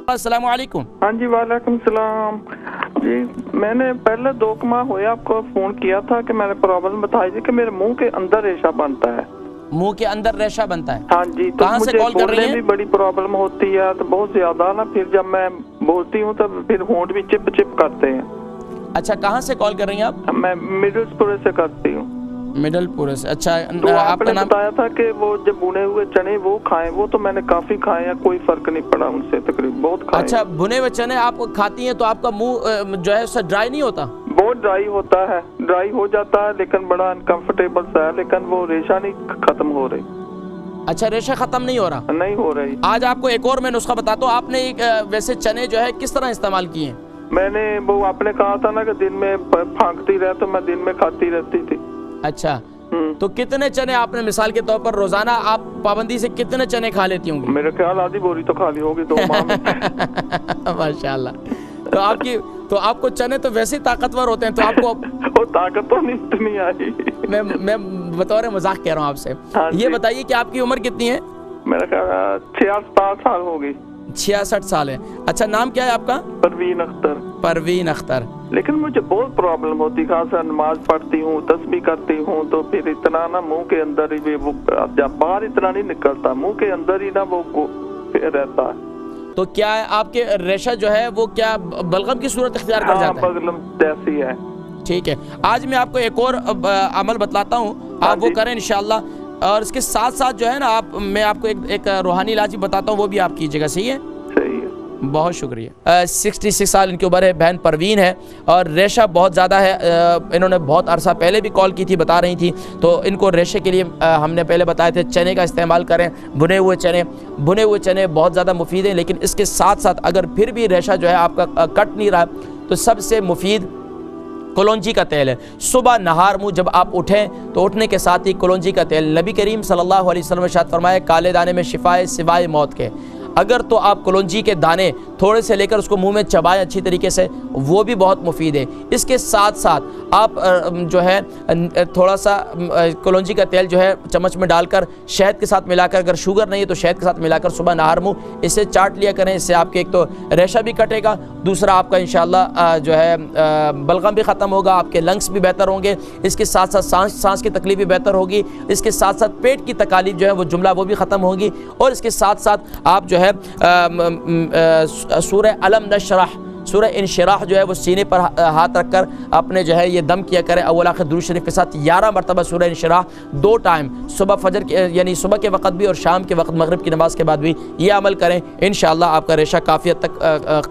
السلام علیکم. ہاں جی وعلیکم السلام. جی میں نے پہلے 2 ماہ ہوئے آپ کو فون کیا تھا کہ میں نے پرابلم بتائی تھی کہ میرے منہ کے اندر ریشہ بنتا ہے. منہ کے اندر ریشہ بنتا ہے؟ ہاں جی. تو کہاں سے کال کر رہی ہیں؟ بھی بڑی پرابلم ہوتی ہے تو بہت زیادہ نا، پھر جب میں بولتی ہوں تو پھر ہونٹ بھی چپ چپ کرتے ہیں. اچھا کہاں سے کال کر رہی ہیں آپ؟ میں مڈل پورے سے کرتی ہوں. مڈل پورے سے. اچھا تو آپ نے کا نام؟ بتایا تھا کہ وہ جب بھنے ہوئے چنے وہ کھائیں، وہ تو میں نے کافی کھائے ہیں، کوئی فرق نہیں پڑا ان سے، تقریباً بہت کھائے. اچھا بھنے ہوئے چنے آپ کھاتی ہیں تو آپ کا منہ جو ہے اس سے ڈرائی نہیں ہوتا؟ بہت ڈرائی ہوتا ہے، ڈرائی ہو جاتا ہے لیکن بڑا انکمفرٹیبل سا ہے، لیکن وہ ریشہ نہیں ختم ہو رہی. اچھا ریشہ ختم نہیں ہو رہا؟ نہیں ہو رہی. آج آپ کو ایک اور میں نسخہ بتاتا ہوں. آپ نے ویسے چنے جو ہے کس طرح استعمال کیے ہیں؟ میں نے وہ آپ نے کہا تھا نا کہ دن میں پھانکتی رہے تو میں دن میں کھاتی رہتی تھی. اچھا تو کتنے چنے آپ نے مثال کے طور پر روزانہ آپ پابندی سے کتنے چنے کھا لیتی ہوں گی؟ میرے خیال آدھی بوری تو کھا لی ہوگی 2 ماہ میں. ماشاءاللہ. تو آپ کو چنے تو ویسے طاقتور ہوتے ہیں تو آپ کو وہ طاقت تو نہیں آئی. میں بطور مذاق کہہ رہا ہوں آپ سے. یہ بتائیے کہ آپ کی عمر کتنی ہے؟ میرا خیال 66 سال ہوگی. 66 سال ہے. اچھا نام کیا ہے آپ کا؟ پروین اختر. پروین اختر. لیکن مجھے بہت پرابلم ہوتی، خاصا نماز پڑھتی ہوں، تسبیح کرتی ہوں تو پھر اتنا نا منہ کے اندر ہی وہ جب باہر اتنا نہیں نکلتا، منہ کے اندر ہی نا وہ رہتا ہے. تو کیا ہے آپ کے ریشہ جو ہے وہ کیا بلغم کی صورت اختیار کر جاتا ہے؟ بلغم جیسی ہے. ٹھیک ہے. آج میں آپ کو ایک اور عمل بتلاتا ہوں، آپ وہ کریں انشاءاللہ. اور اس کے ساتھ ساتھ جو ہے نا میں آپ کو ایک روحانی علاج بتاتا ہوں، وہ بھی آپ کیجیے گا. صحیح ہے؟ صحیح ہے. بہت شکریہ. 66 سال ان کی عمر ہے. بہن پروین ہے اور ریشہ بہت زیادہ ہے. انہوں نے بہت عرصہ پہلے بھی کال کی تھی، بتا رہی تھی. تو ان کو ریشے کے لیے ہم نے پہلے بتایا تھے چنے کا استعمال کریں، بھنے ہوئے چنے بہت زیادہ مفید ہیں. لیکن اس کے ساتھ ساتھ اگر پھر بھی ریشہ جو ہے آپ کا کٹ نہیں رہا تو سب سے مفید کلونجی کا تیل ہے. صبح نہار منہ جب آپ اٹھیں تو اٹھنے کے ساتھ ہی کلونجی کا تیل. نبی کریم صلی اللہ علیہ وسلم نے ارشاد فرمایا کالے دانے میں شفا ہے سوائے موت کے. اگر تو آپ کلونجی کے دانے تھوڑے سے لے کر اس کو منہ میں چبائیں اچھی طریقے سے، وہ بھی بہت مفید ہے. اس کے ساتھ ساتھ آپ جو ہے تھوڑا سا کلونجی کا تیل جو ہے چمچ میں ڈال کر شہد کے ساتھ ملا کر، اگر شوگر نہیں ہے تو شہد کے ساتھ ملا کر صبح نہار منہ اسے چاٹ لیا کریں. اس سے آپ کے ایک تو ریشہ بھی کٹے گا، دوسرا آپ کا انشاءاللہ جو ہے بلغم بھی ختم ہوگا، آپ کے لنگس بھی بہتر ہوں گے. اس کے ساتھ ساتھ سانس کی تکلیف بھی بہتر ہوگی. اس کے ساتھ ساتھ پیٹ کی تکالیف جو ہے وہ جملہ وہ بھی ختم ہوگی. اور اس کے ساتھ ساتھ آپ جو ہے سورہ علم نشرح، سورہ انشراح جو ہے وہ سینے پر ہاتھ رکھ کر اپنے جو ہے یہ دم کیا کریں. اول آخر درود شریف کے ساتھ 11 مرتبہ سورہ انشراح 2 ٹائم، صبح فجر یعنی صبح کے وقت بھی اور شام کے وقت مغرب کی نماز کے بعد بھی یہ عمل کریں. انشاءاللہ آپ کا ریشہ کافی حد تک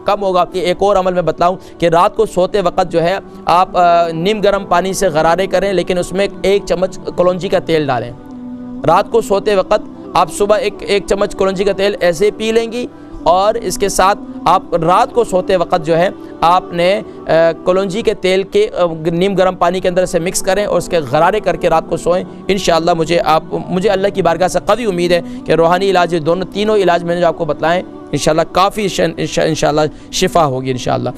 کم ہوگا. ایک اور عمل میں بتلاؤں کہ رات کو سوتے وقت جو ہے آپ نیم گرم پانی سے غرارے کریں، لیکن اس میں 1 چمچ کلونجی کا تیل ڈالیں. رات کو سوتے وقت آپ صبح ایک چمچ کلونجی کا تیل ایسے پی لیں گی، اور اس کے ساتھ آپ رات کو سوتے وقت جو ہے آپ نے کلونجی کے تیل کے نیم گرم پانی کے اندر سے مکس کریں اور اس کے غرارے کر کے رات کو سوئیں. انشاءاللہ مجھے اللہ کی بارگاہ سے قوی امید ہے کہ روحانی علاج تینوں علاج میں نے جو آپ کو بتلائیں انشاءاللہ کافی انشاءاللہ شفا ہوگی انشاءاللہ.